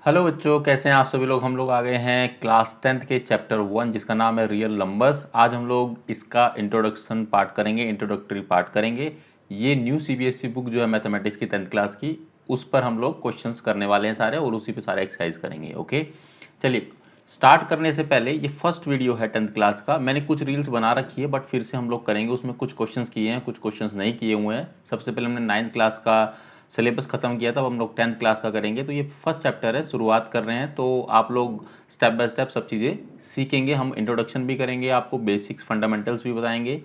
Hello बच्चों, कैसे हैं आप सभी लोग। हम लोग आ गए हैं क्लास 10th के चैप्टर 1 जिसका नाम है रियल नंबर्स। आज हम लोग इसका इंट्रोडक्शन पार्ट करेंगे, इंट्रोडक्टरी पार्ट करेंगे। ये न्यू सीबीएसई बुक जो है मैथमेटिक्स की 10th क्लास की, उस पर हम लोग क्वेश्चंस करने वाले हैं सारे, और उसी पे सारे एक्सरसाइज करेंगे। ओके, चलिए स्टार्ट करने से पहले ये फर्स्ट वीडियो है 10th क्लास का। मैंने कुछ रील्स बना रखी है, बट फिर से हम लोग करेंगे। उसमें कुछ क्वेश्चंस किए हैं, कुछ क्वेश्चंस नहीं किए हुए हैं। सबसे पहले हमने 9th क्लास का सिलेबस खत्म किया था, अब हम लोग 10th क्लास का करेंगे। तो ये फर्स्ट चैप्टर है, शुरुआत कर रहे हैं, तो आप लोग स्टेप बाय स्टेप सब चीज़ें सीखेंगे। हम इंट्रोडक्शन भी करेंगे, आपको बेसिक्स फंडामेंटल्स भी बताएंगे।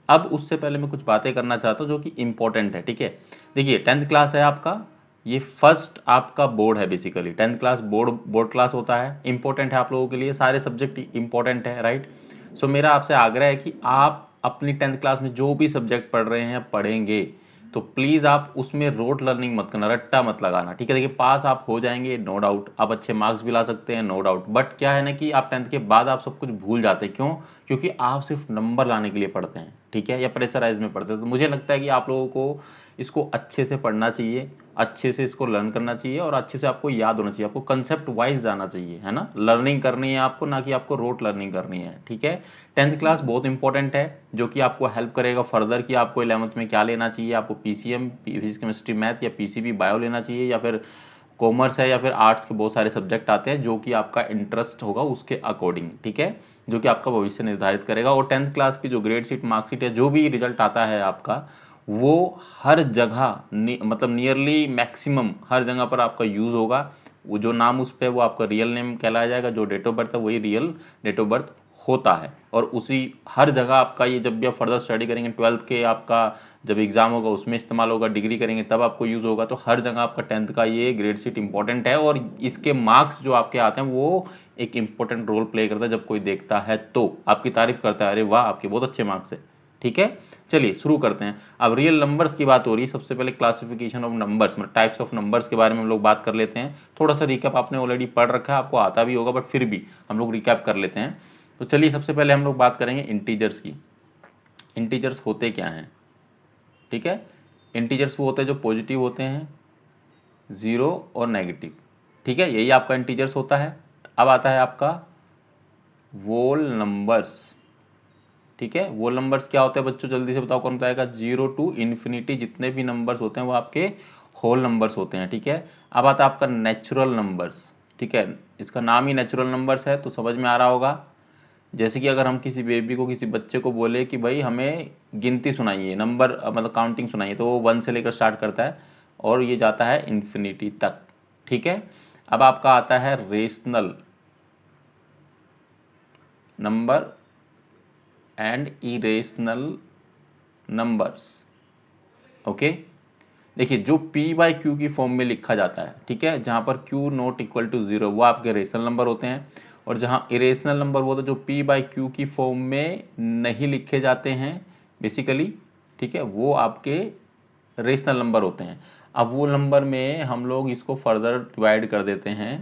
अब उससे पहले मैं कुछ बातें करना चाहता हूँ जो कि इंपॉर्टेंट है। ठीक है, देखिए 10th क्लास है आपका, ये फर्स्ट आपका बोर्ड है। Basically 10th class board class होता है, इंपॉर्टेंट है आप लोगों के लिए। सारे सब्जेक्ट इंपॉर्टेंट है, राइट। सो मेरा आपसे आग्रह है कि आप अपनी 10th क्लास में जो भी सब्जेक्ट पढ़ रहे हैं, पढ़ेंगे, तो प्लीज़ आप उसमें रोट लर्निंग मत करना, रट्टा मत लगाना। ठीक है, देखिए पास आप हो जाएंगे, नो डाउट, आप अच्छे मार्क्स भी ला सकते हैं, नो डाउट। बट क्या है ना कि आप 10th के बाद आप सब कुछ भूल जाते हैं। क्यों? क्योंकि आप सिर्फ नंबर लाने के लिए पढ़ते हैं, ठीक है, या प्रेशराइज में पढ़ते हैं। तो मुझे लगता है कि आप लोगों को इसको अच्छे से पढ़ना चाहिए, अच्छे से इसको लर्न करना चाहिए, और अच्छे से आपको याद होना चाहिए। आपको कंसेप्ट वाइज जाना चाहिए, है ना। लर्निंग करनी है आपको, ना कि आपको रोट लर्निंग करनी है। ठीक है, 10th क्लास बहुत इंपॉर्टेंट है, जो कि आपको हेल्प करेगा फर्दर कि आपको 11th में क्या लेना चाहिए। आपको पीसीएम, फिजिक्स केमिस्ट्री मैथ, या पीसीबी बायो लेना चाहिए, या फिर कॉमर्स है, या फिर आर्ट्स के बहुत सारे सब्जेक्ट आते हैं जो कि आपका इंटरेस्ट होगा उसके अकॉर्डिंग। ठीक है, जो कि आपका भविष्य निर्धारित करेगा। और 10th क्लास की जो ग्रेड शीट, मार्कशीट है, जो भी रिजल्ट आता है आपका, वो हर जगह मतलब नियरली मैक्सिमम हर जगह पर आपका यूज होगा। वो जो नाम उस पर, वो आपका रियल नेम कहलाया जाएगा। जो डेट ऑफ बर्थ है वही रियल डेट ऑफ बर्थ होता है। और उसी हर जगह आपका ये, जब भी आप फर्दर स्टडी करेंगे 12th के आपका जब एग्जाम होगा उसमें इस्तेमाल होगा, डिग्री करेंगे तब आपको यूज होगा। तो हर जगह आपका 10th का ये ग्रेड शीट इंपॉर्टेंट है, और इसके मार्क्स जो आपके आते हैं वो एक इंपॉर्टेंट रोल प्ले करता है। जब कोई देखता है तो आपकी तारीफ करता है, अरे वाह आपके बहुत अच्छे मार्क्स है। ठीक है, चलिए शुरू करते हैं। अब रियल नंबर्स की बात हो रही है। सबसे पहले क्लासिफिकेशन ऑफ नंबर्स, मतलब टाइप्स ऑफ नंबर्स के बारे में हम लोग बात कर लेते हैं। थोड़ा सा रिकैप आपने ऑलरेडी पढ़ रखा है, आपको आता भी होगा, बट फिर भी हम लोग रिकैप कर लेते हैं। तो चलिए सबसे पहले हम लोग बात करेंगे इंटीजर्स की। इंटीजर्स होते क्या हैं? ठीक है, इंटीजर्स वो होते हैं जो पॉजिटिव होते हैं, जीरो और नेगेटिव। ठीक है, यही आपका इंटीजर्स होता है। अब आता है आपका वोल नंबर्स। ठीक है, वोल नंबर्स क्या होते हैं बच्चों, जल्दी से बताओ, कौन बताएगा? जीरो टू इन्फिनिटी जितने भी नंबर्स होते हैं वो आपके होल नंबर्स होते हैं। ठीक है, अब आता है आपका नेचुरल नंबर्स। ठीक है, इसका नाम ही नेचुरल नंबर्स है, तो समझ में आ रहा होगा। जैसे कि अगर हम किसी बेबी को, किसी बच्चे को बोले कि भाई हमें गिनती सुनाइए, नंबर मतलब काउंटिंग सुनाइए, तो वो 1 से लेकर स्टार्ट करता है और ये जाता है इन्फिनिटी तक। ठीक है, अब आपका आता है rational number and irrational numbers. Okay, देखिए जो p बाई क्यू की फॉर्म में लिखा जाता है, ठीक है, जहां पर q not equal to zero, वो आपके रेशनल नंबर होते हैं। और जहां इरेशनल नंबर वो होते हैं जो p बाई क्यू की फॉर्म में नहीं लिखे जाते हैं बेसिकली, ठीक है, वो आपके रेशनल नंबर होते हैं। अब वो नंबर में हम लोग इसको फर्दर डिवाइड कर देते हैं।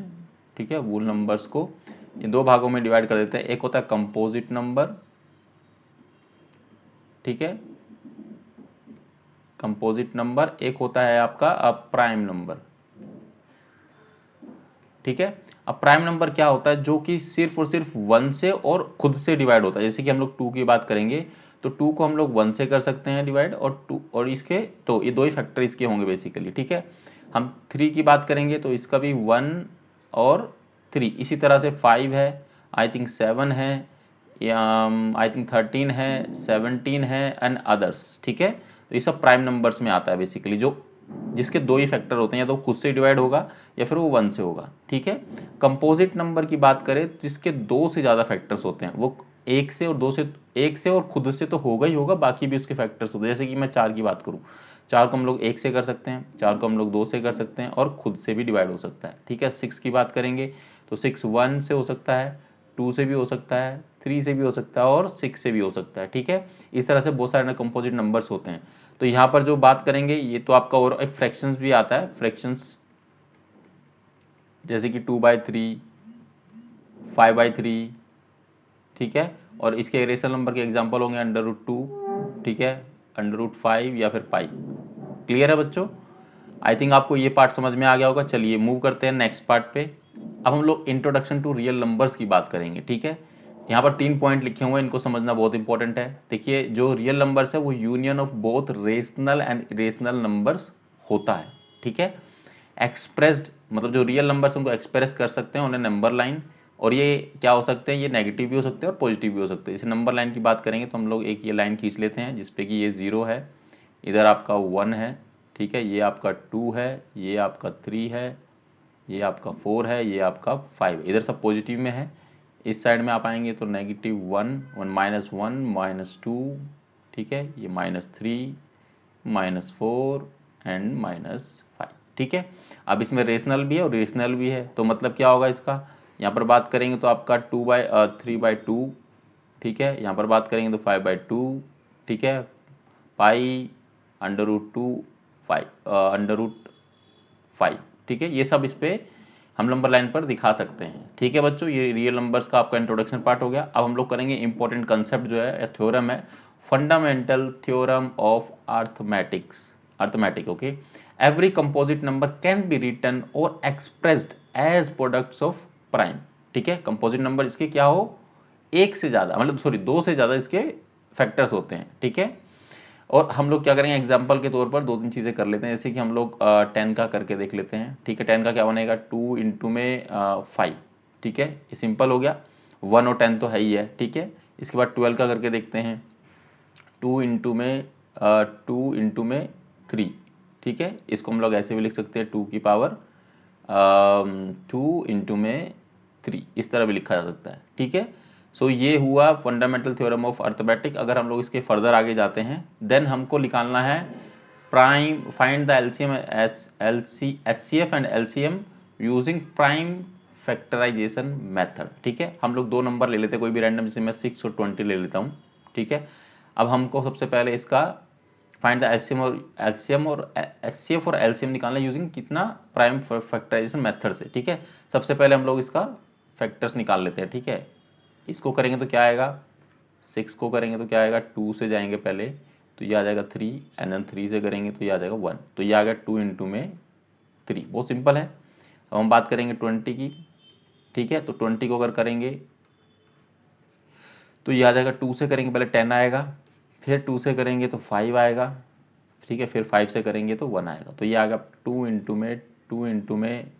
ठीक है, वोल नंबर्स को ये दो भागों में डिवाइड कर देते हैं। एक होता है कंपोजिट नंबर, ठीक है, कंपोजिट नंबर। एक होता है आपका प्राइम नंबर। ठीक है, अब प्राइम नंबर क्या होता है? जो कि सिर्फ और सिर्फ 1 से और खुद से डिवाइड होता है। जैसे कि हम लोग 2 की बात करेंगे, तो 2 को हम लोग 1 से कर सकते हैं डिवाइड, और 2 और इसके, तो ये दो ही फैक्टर इसके होंगे बेसिकली। ठीक है, हम 3 की बात करेंगे तो इसका भी 1 और 3, इसी तरह से 5 है, आई थिंक 7 है, आई थिंक 13 है, 17 है एंड अदर्स। ठीक है, तो ये सब प्राइम नंबर्स में आता है बेसिकली, जो जिसके दो ही फैक्टर होते हैं, या तो खुद से डिवाइड होगा या फिर वो 1 से होगा। ठीक है, कंपोजिट नंबर की बात करें तो इसके 2 से ज़्यादा फैक्टर्स होते हैं। वो एक से और 2 से, एक से और खुद से तो होगा ही होगा, बाकी भी उसके फैक्टर्स होते हैं। जैसे कि मैं 4 की बात करूँ, 4 को हम लोग 1 से कर सकते हैं, 4 को हम लोग 2 से कर सकते हैं, और खुद से भी डिवाइड हो सकता है। ठीक है, 6 की बात करेंगे तो 6 1 से हो सकता है, 2 से भी हो सकता है, 3 से भी हो सकता है, और 6 से भी हो सकता है। ठीक है, इस तरह से बहुत सारे कंपोजिट नंबर्स होते हैं। तो यहाँ पर जो बात करेंगे ये तो आपका, और एक फ्रैक्शंस भी आता है, फ्रैक्शंस जैसे कि 2/3, 5/3। ठीक है, और इसके रेशनल नंबर के एग्जांपल होंगे √2, ठीक है, √5 या फिर पाई। क्लियर है बच्चों? आई थिंक आपको ये पार्ट समझ में आ गया होगा। चलिए मूव करते हैं नेक्स्ट पार्ट पे। अब हम लोग इंट्रोडक्शन टू रियल नंबर्स की बात करेंगे, ठीक है। यहाँ पर 3 पॉइंट लिखे हुए हैं, इनको समझना बहुत इंपॉर्टेंट है। देखिए, जो रियल नंबर्स है वो union of both rational and irrational numbers होता है, ठीक है। एक्सप्रेस्ड मतलब जो रियल नंबर्स उनको एक्सप्रेस कर सकते हैं उन्हें नंबर लाइन, और ये क्या हो सकते हैं, ये नेगेटिव भी हो सकते हैं और पॉजिटिव भी हो सकते हैं। जैसे नंबर लाइन की बात करेंगे तो हम लोग एक ये लाइन खींच लेते हैं जिसपे कि ये 0 है, इधर आपका 1 है, ठीक है, ये आपका 2 है, ये आपका 3 है, ये आपका 4 है, ये आपका 5, इधर सब पॉजिटिव में है। इस साइड में आप आएंगे तो -1, -1, -2, ठीक है, ये -3, -4 एंड -5, ठीक है। अब इसमें रेशनल भी है और रेशनल भी है, तो मतलब क्या होगा इसका, यहाँ पर बात करेंगे तो आपका 3/2, ठीक है, यहाँ पर बात करेंगे तो 5/2, ठीक है, पाई √2 √5, ठीक है। ये सब इस पे हम नंबर लाइन पर दिखा सकते हैं, ठीक है बच्चों। ये रियल नंबर्स का आपका इंट्रोडक्शन पार्ट हो गया। अब हम लोग करेंगे इंपॉर्टेंट कंसेप्ट जो है, थ्योरम है, fundamental theorem of arithmetic, okay. Every composite number can be written और expressed as products of prime, ठीक है। कंपोजिट नंबर इसके क्या हो, एक से ज्यादा, मतलब सॉरी 2 से ज्यादा इसके फैक्टर्स होते हैं, ठीक है। और हम लोग क्या करेंगे, एग्जाम्पल के तौर पर 2-3 चीज़ें कर लेते हैं। जैसे कि हम लोग 10 का करके देख लेते हैं, ठीक है। 10 का क्या बनेगा, 2 इंटू में 5, ठीक है, ये सिंपल हो गया। 1 और 10 तो है ही है, ठीक है। इसके बाद 12 का करके देखते हैं, 2 इंटू में 3, ठीक है। इसको हम लोग ऐसे भी लिख सकते हैं 2 की पावर 2 इंटू में 3, इस तरह भी लिखा जा सकता है, ठीक है। सो ये हुआ फंडामेंटल थ्योरम ऑफ अर्थमेटिक। अगर हम लोग इसके फर्दर आगे जाते हैं, देन हमको निकालना है prime, find the LCM HCF and LCM using prime factorisation method, ठीक है। हम लोग 2 नंबर ले लेते हैं कोई भी रैंडम, जैसे मैं 6 और 20 ले लेता हूँ, ठीक है। अब हमको सबसे पहले इसका फाइंड द एलसीएम और एचसीएफ और एलसीएम निकालना यूजिंग कितना, प्राइम फैक्टराइजेशन मेथड से, ठीक है। सबसे पहले हम लोग इसका फैक्टर्स निकाल लेते हैं, ठीक है। इसको करेंगे तो क्या आएगा, 6 को करेंगे तो क्या आएगा, 2 से जाएंगे पहले तो ये आ जाएगा 3, एंड देन 3 से करेंगे तो ये आ जाएगा 1, तो ये आ गया 2 इंटू में 3, बहुत सिंपल है। अब हम बात करेंगे 20 की, ठीक है। तो 20 को अगर करेंगे तो ये आ जाएगा, 2 से करेंगे पहले 10 आएगा, फिर 2 से करेंगे तो 5 आएगा, ठीक है, फिर 5 से करेंगे तो 1 आएगा, तो ये आ गया 2 इंटू में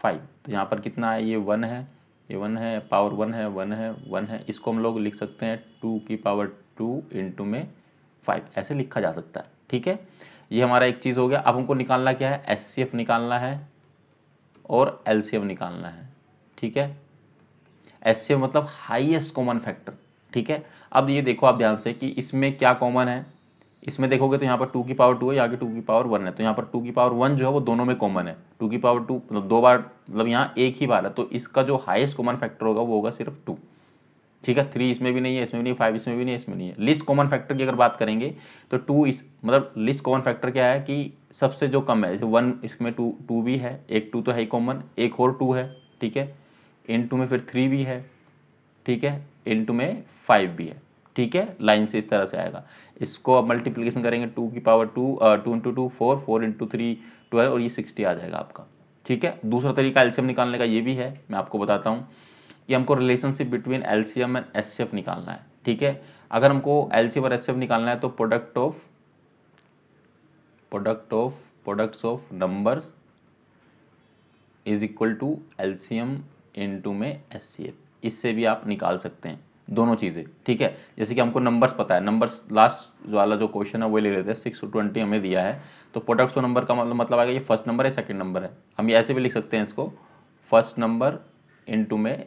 5। तो यहाँ पर कितना है, ये 1 है, ये 1 है, पावर 1 है, 1 है, 1 है। इसको हम लोग लिख सकते हैं 2 की पावर 2 इंटू में 5, ऐसे लिखा जा सकता है, ठीक है। ये हमारा एक चीज़ हो गया। अब हमको निकालना क्या है, एचसीएफ निकालना है और एलसीएम निकालना है, ठीक है। एचसीएफ मतलब हाईएस्ट कॉमन फैक्टर, ठीक है। अब ये देखो आप ध्यान से कि इसमें क्या कॉमन है, इसमें देखोगे तो यहाँ पर 2 की पावर 2 है, यहाँ की 2 की पावर 1 है, तो यहाँ पर 2 की पावर 1 जो है वो दोनों में कॉमन है। 2 की पावर 2 मतलब 2 बार, मतलब यहाँ एक ही बार है, तो इसका जो हाईएस्ट कॉमन फैक्टर होगा वो होगा सिर्फ 2, ठीक है। 3 इसमें भी नहीं है, इसमें भी नहीं, 5 इसमें भी नहीं है, इसमें नहीं है। लिस्ट कॉमन फैक्टर की अगर बात करेंगे तो 2 इस मतलब लिस्ट कॉमन फैक्टर क्या है कि सबसे जो कम है, जैसे 1 इसमें 2 भी है, एक 2 तो है ही कॉमन, एक और 2 है, ठीक है, इन 2 में फिर 3 भी है, ठीक है, इनटू में 5 भी है, ठीक है। लाइन से इस तरह से आएगा। इसको अब मल्टीप्लिकेशन करेंगे 2 की पावर 2, 2 इंटू 2 4, 4 इंटू 3 12, और ये 60 आ जाएगा आपका, ठीक है। दूसरा तरीका एलसीएम निकालने का ये भी है, मैं आपको बताता हूँ कि हमको relationship between LCM and HCF निकालना है, ठीक है। अगर हमको एलसीएम और एचसीएफ निकालना है तो products of numbers is equal to LCM into में एचसीएफ, इससे भी आप निकाल सकते हैं दोनों चीज़ें, ठीक है। जैसे कि हमको नंबर्स पता है, नंबर्स लास्ट वाला जो क्वेश्चन है वो ले लेते हैं, 6 और 20 हमें दिया है, तो प्रोडक्ट्स ऑफ नंबर का मतलब आएगा ये फर्स्ट नंबर है, सेकंड नंबर है। हम ये ऐसे भी लिख सकते हैं इसको, फर्स्ट नंबर इनटू में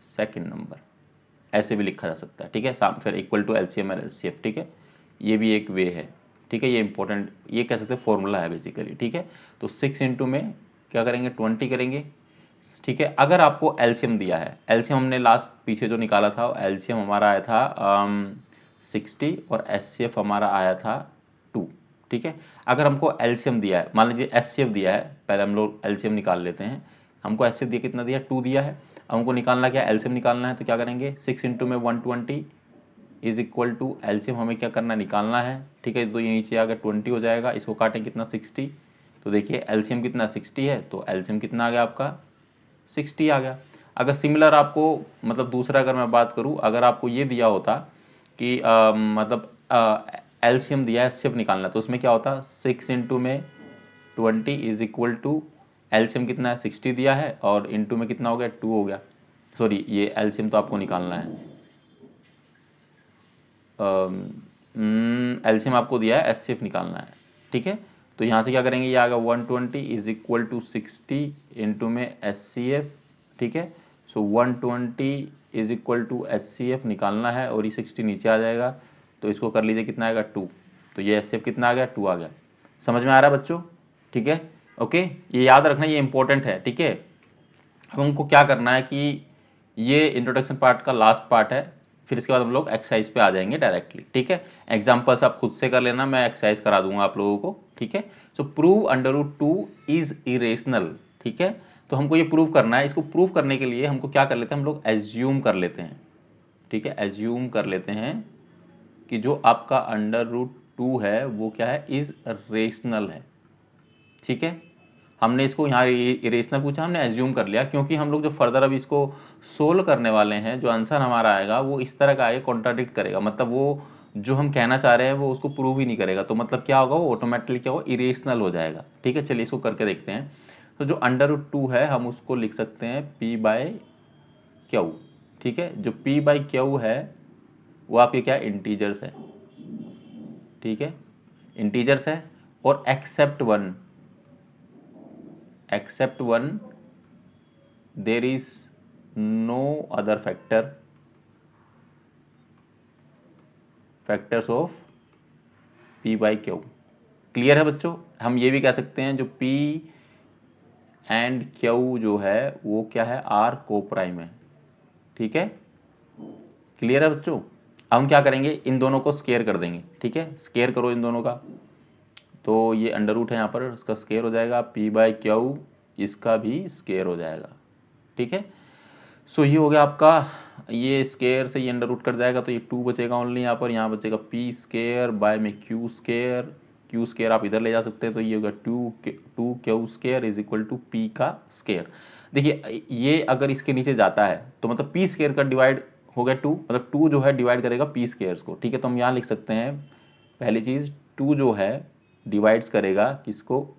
सेकंड नंबर, ऐसे भी लिखा जा सकता है, ठीक है। फिर इक्वल टू एलसीएम और एचसीएफ, ठीक है। ये भी एक वे है, ठीक है, ये इंपॉर्टेंट, ये कह सकते हैं फॉर्मूला है बेसिकली, ठीक है। तो 6 इंटू में क्या करेंगे, 20 करेंगे, ठीक है। अगर आपको एलसीएम दिया है, एलसीएम हमने लास्ट पीछे जो निकाला था एलसीएम हमारा आया था 60 और एचसीएफ हमारा आया था 2, ठीक है। अगर हमको एलसीएम दिया है, मान लीजिए एचसीएफ दिया है, पहले हम लोग एलसीएम निकाल लेते हैं। हमको एचसीएफ दिया कितना दिया, 2 दिया है। अब हमको निकालना क्या है, एलसीएम निकालना है, तो क्या करेंगे 6 इंटू में 120 इज इक्वल टू एलसीएम हमें क्या करना है, निकालना है, ठीक है। तो ये नीचे आ गया 20 हो जाएगा, इसको काटें कितना 60, तो देखिए एलसीएम कितना 60 है, तो एलसीएम कितना आ गया आपका 60 आ गया। अगर सिमिलर आपको मतलब दूसरा अगर मैं बात करूं, अगर आपको ये दिया होता कि मतलब एलसीएम दिया है, एचसीएफ निकालना है, तो उसमें क्या होता 6 इंटू में 20 इज इक्वल टू एलसीएम कितना है 60 दिया है और इंटू में कितना हो गया 2 हो गया। सॉरी ये एलसीएम तो आपको निकालना है, एलसीएम आपको दिया है, एचसीएफ निकालना है। ठीक है, तो यहाँ से क्या करेंगे, ये आ गया 120 इज इक्वल टू 60 इंटू में एचसीएफ। ठीक है, सो 120 इज इक्वल टू एचसीएफ निकालना है और ये 60 नीचे आ जाएगा, तो इसको कर लीजिए कितना आएगा 2, तो ये एचसीएफ कितना आ गया 2 आ गया। समझ में आ रहा है बच्चों? ठीक है, ओके, ये याद रखना, ये इंपॉर्टेंट है। ठीक है, अब हमको क्या करना है कि ये इंट्रोडक्शन पार्ट का लास्ट पार्ट है, फिर इसके बाद हम लोग एक्सरसाइज पे आ जाएंगे डायरेक्टली। ठीक है, एग्जांपल्स आप खुद से कर लेना, मैं एक्सरसाइज करा दूंगा आप लोगों को। ठीक है, सो prove under root 2 is irrational. ठीक है, तो हमको ये प्रूव करना है, इसको प्रूव करने के लिए हमको क्या कर लेते हैं, हम लोग एज्यूम कर लेते हैं। ठीक है, एज्यूम कर लेते हैं कि जो आपका अंडर रूट 2 है वो क्या है, इज रेशनल है। ठीक है, हमने इसको यहाँ इरेशनल पूछा, हमने एज्यूम कर लिया, क्योंकि हम लोग जो फर्दर अब इसको सोल्व करने वाले हैं, जो आंसर हमारा आएगा वो इस तरह का आएगा, कॉन्ट्राडिक्ट करेगा, मतलब वो जो हम कहना चाह रहे हैं वो उसको प्रूव ही नहीं करेगा, तो मतलब क्या होगा, वो ऑटोमेटिकली क्या होगा, इरेशनल हो जाएगा। ठीक है, चलिए इसको करके देखते हैं। तो जो अंडर रूट 2 है हम उसको लिख सकते हैं पी बाय क्यू। ठीक है, जो पी बाय क्यू है वो आपके क्या इंटीजर्स है। ठीक है, इंटीजर्स है, और except one there is no other factors of p by q। Clear है बच्चों? हम ये भी कह सकते हैं जो p एंड q जो है वो क्या है, r को प्राइम है। ठीक है, क्लियर है बच्चों? अब हम क्या करेंगे, इन दोनों को स्केयर कर देंगे। ठीक है, स्केयर करो इन दोनों का, तो ये अंडर रूट है यहाँ पर, इसका स्केयर हो जाएगा, p बाई क्यू इसका भी स्केयर हो जाएगा। ठीक है, सो ये हो गया आपका, ये स्केयर से ये अंडर रूट कट जाएगा, तो ये 2 बचेगा ओनली यहाँ पर, यहाँ बचेगा पी स्केयर बाय में क्यू स्केयर, क्यू स्केयर आप इधर ले जा सकते हैं, तो ये होगा 2 Q square is equal to P का स्केयर। देखिए ये अगर इसके नीचे जाता है तो मतलब पी स्केयर का डिवाइड हो गया 2, मतलब 2 जो है डिवाइड करेगा पी स्केयर्स को। ठीक है, तो हम यहाँ लिख सकते हैं पहली चीज, 2 जो है डिवाइड्स करेगा किसको,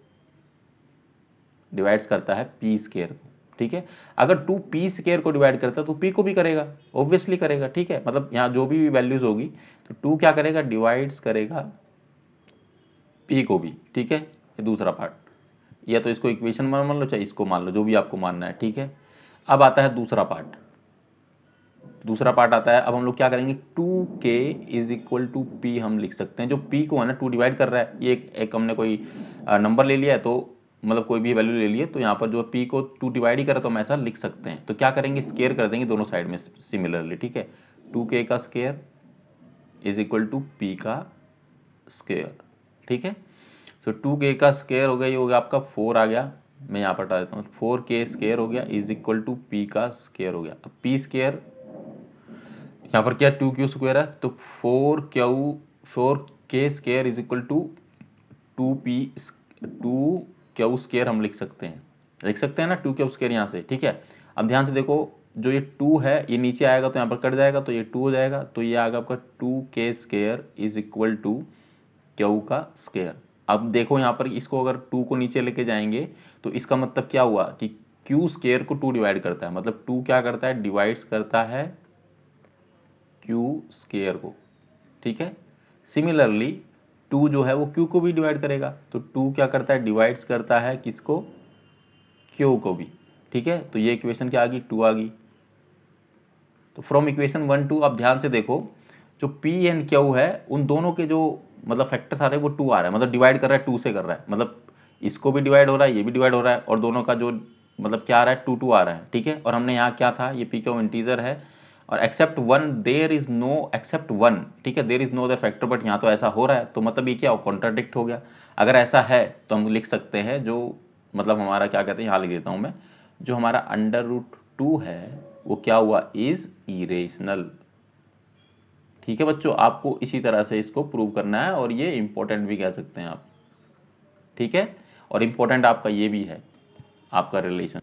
डिवाइड्स करता है पी स्केयर को। ठीक है, अगर 2 पी स्केयर को डिवाइड करता है तो पी को भी करेगा, ऑब्वियसली करेगा। ठीक है, मतलब यहाँ जो भी वैल्यूज होगी तो 2 क्या करेगा, डिवाइड्स करेगा पी को भी। ठीक है, ये दूसरा पार्ट, या तो इसको इक्वेशन मान लो चाहे इसको मान लो, जो भी आपको मानना है। ठीक है, अब आता है दूसरा पार्ट। दूसरा पार्ट आता है, अब हम लोग क्या करेंगे, 2k is equal to P हम लिख सकते हैं। जो p को है ना 2 डिवाइड कर रहा है, ये एक हमने कोई नंबर ले लिया है, तो मतलब कोई भी वैल्यू ले लिए, तो यहाँ पर जो p को 2 डिवाइड ही करे तो हम ऐसा लिख सकते हैं। तो क्या करेंगे, स्केयर कर देंगे दोनों साइड में सिमिलरली। ठीक है, 2k का square is equal to p का स्केयर। ठीक है, सो 2k का स्केयर हो गया, ये हो गया आपका 4 आ गया, मैं यहाँ पर हटा देता हूँ, 4k स्केयर हो गया इज इक्वल टू p का स्केयर हो गया। अब p स्केयर यहाँ पर क्या 2q स्क्वायर है, तो 4k square is equal to 2q square हम लिख सकते हैं, ना 2q स्क्वायर यहाँ से। ठीक है, अब ध्यान से देखो, जो ये 2 है ये नीचे आएगा तो यहाँ पर कट जाएगा, तो ये 2 हो जाएगा, तो ये आएगा आपका 2k square is equal to q का स्क्वायर। अब देखो यहाँ पर इसको अगर 2 को नीचे लेके जाएंगे तो इसका मतलब क्या हुआ कि q स्क्वायर को 2 डिवाइड करता है, मतलब 2 क्या करता है, डिवाइड्स करता है क्यू स्केयर को। ठीक है, सिमिलरली 2 जो है वो क्यू को भी डिवाइड करेगा, तो 2 क्या करता है, डिवाइड्स करता है किसको, क्यू को भी। ठीक है, तो ये इक्वेशन क्या आ गई, 2 आ गई। तो फ्रॉम इक्वेशन 1 2 आप ध्यान से देखो, जो P एंड Q है उन दोनों के जो मतलब फैक्टर्स आ रहे हैं वो 2 आ रहा है, मतलब डिवाइड कर रहा है 2 से कर रहा है, मतलब इसको भी डिवाइड हो रहा है, ये भी डिवाइड हो रहा है, और दोनों का जो मतलब क्या आ रहा है 2 2 आ रहा है। ठीक है, और हमने यहाँ क्या था, ये P Q इंटीजर है, और except one there is no except one. ठीक है, there is no other factor, but यहाँ तो ऐसा हो रहा है, तो मतलब ये क्या कॉन्ट्राडिक्ट हो गया। अगर ऐसा है तो हम लिख सकते हैं जो मतलब हमारा क्या कहते हैं, यहाँ लिख देता हूँ मैं, जो हमारा अंडर रूट 2 है वो क्या हुआ, इज इरेशनल। ठीक है बच्चों, आपको इसी तरह से इसको प्रूव करना है, और ये इंपॉर्टेंट भी कह सकते हैं आप। ठीक है, और इंपॉर्टेंट आपका ये भी है, आपका रिलेशन।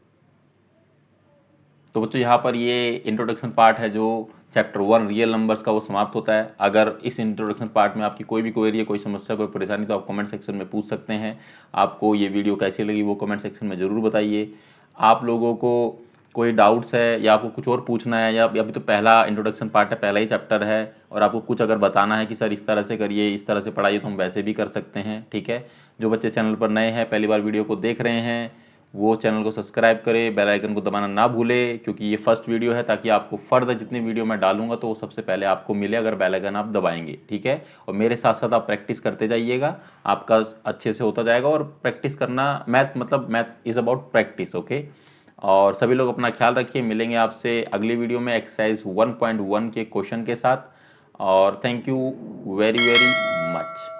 तो बच्चों यहाँ पर ये इंट्रोडक्शन पार्ट है जो चैप्टर 1 रियल नंबर्स का वो समाप्त होता है। अगर इस इंट्रोडक्शन पार्ट में आपकी कोई भी क्वेरी है, कोई समस्या, कोई परेशानी, तो आप कमेंट सेक्शन में पूछ सकते हैं। आपको ये वीडियो कैसी लगी वो कमेंट सेक्शन में ज़रूर बताइए। आप लोगों को कोई डाउट्स है या आपको कुछ और पूछना है, या अभी तो पहला इंट्रोडक्शन पार्ट है, पहला ही चैप्टर है, और आपको कुछ अगर बताना है कि सर इस तरह से करिए, इस तरह से पढ़ाइए, तो हम वैसे भी कर सकते हैं, ठीक है। जो बच्चे चैनल पर नए हैं, पहली बार वीडियो को देख रहे हैं, वो चैनल को सब्सक्राइब करें, बेल आइकन को दबाना ना भूलें, क्योंकि ये फर्स्ट वीडियो है, ताकि आपको फर्दर जितनी वीडियो मैं डालूंगा तो वो सबसे पहले आपको मिले अगर बेल आइकन आप दबाएंगे, ठीक है। और मेरे साथ साथ आप प्रैक्टिस करते जाइएगा, आपका अच्छे से होता जाएगा। और प्रैक्टिस करना, math is about practice, okay. और सभी लोग अपना ख्याल रखिए, मिलेंगे आपसे अगली वीडियो में एक्सरसाइज 1.1 के क्वेश्चन के साथ। और thank you very very much.